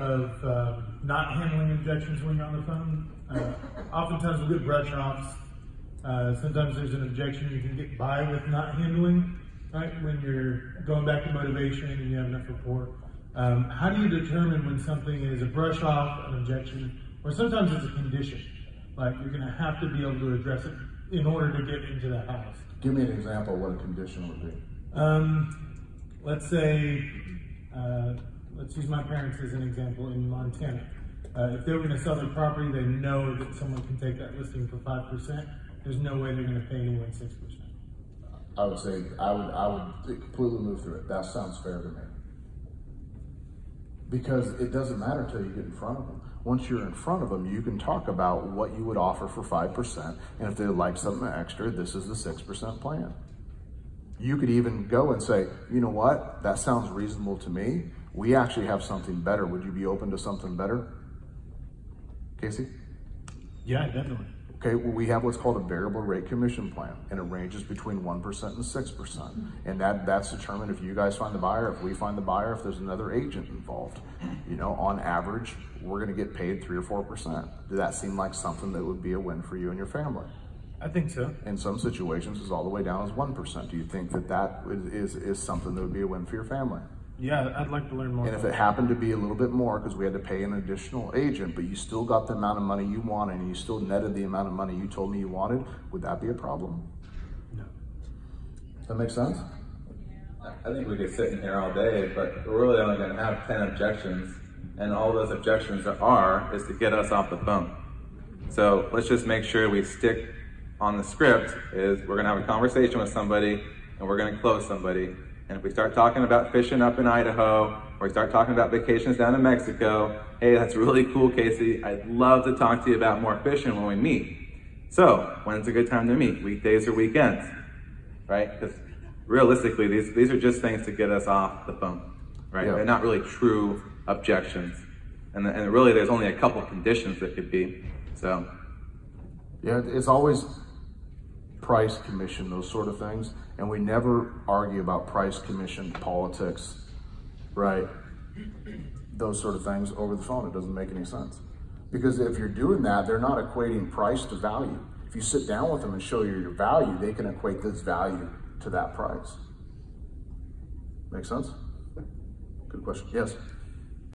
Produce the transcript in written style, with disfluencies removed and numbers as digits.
of not handling objections when you're on the phone. Oftentimes we'll get brush offs. Sometimes there's an objection you can get by with not handling, right? When you're going back to motivation and you have enough rapport. How do you determine when something is a brush off, an objection, or sometimes it's a condition? Like you're gonna have to be able to address it in order to get into the house. Give me an example of what a condition would be. Let's say, let's use my parents as an example in Montana. If they were going to sell their property, they know that someone can take that listing for 5%. There's no way they're going to pay anyone 6%. I would say, I would completely move through it. That sounds fair to me. Because it doesn't matter until you get in front of them. Once you're in front of them, you can talk about what you would offer for 5%. And if they like something extra, this is the 6% plan. You could even go and say, you know what, that sounds reasonable to me. We actually have something better. Would you be open to something better? Casey? Yeah, definitely. Okay, well, we have what's called a variable rate commission plan, and it ranges between 1% and 6%. And that's determined if you guys find the buyer, if we find the buyer, if there's another agent involved. You know, on average, we're gonna get paid 3 or 4%. Does that seem like something that would be a win for you and your family? I think so. In some situations, it's all the way down as 1%. Do you think that that is something that would be a win for your family? Yeah, I'd like to learn more. And if it happened to be a little bit more because we had to pay an additional agent, but you still got the amount of money you wanted and you still netted the amount of money you told me you wanted, would that be a problem? No. Does that make sense? I think we could sit in here all day, but we're really only going to have 10 objections, and all those objections is to get us off the phone. So let's just make sure we stick on the script. Is we're going to have a conversation with somebody and we're going to close somebody. And if we start talking about fishing up in Idaho, or we start talking about vacations down in Mexico, hey, that's really cool, Casey. I'd love to talk to you about more fishing when we meet. So when's a good time to meet? Weekdays or weekends, right? Because realistically, these are just things to get us off the phone, right? Yeah. They're not really true objections. And really, there's only a couple conditions that could be, so. Yeah, it's always price, commission, those sort of things. And we never argue about price, commission, politics, right? Those sort of things over the phone. It doesn't make any sense. Because if you're doing that, they're not equating price to value. If you sit down with them and show you your value, they can equate this value to that price. Make sense? Good question. Yes?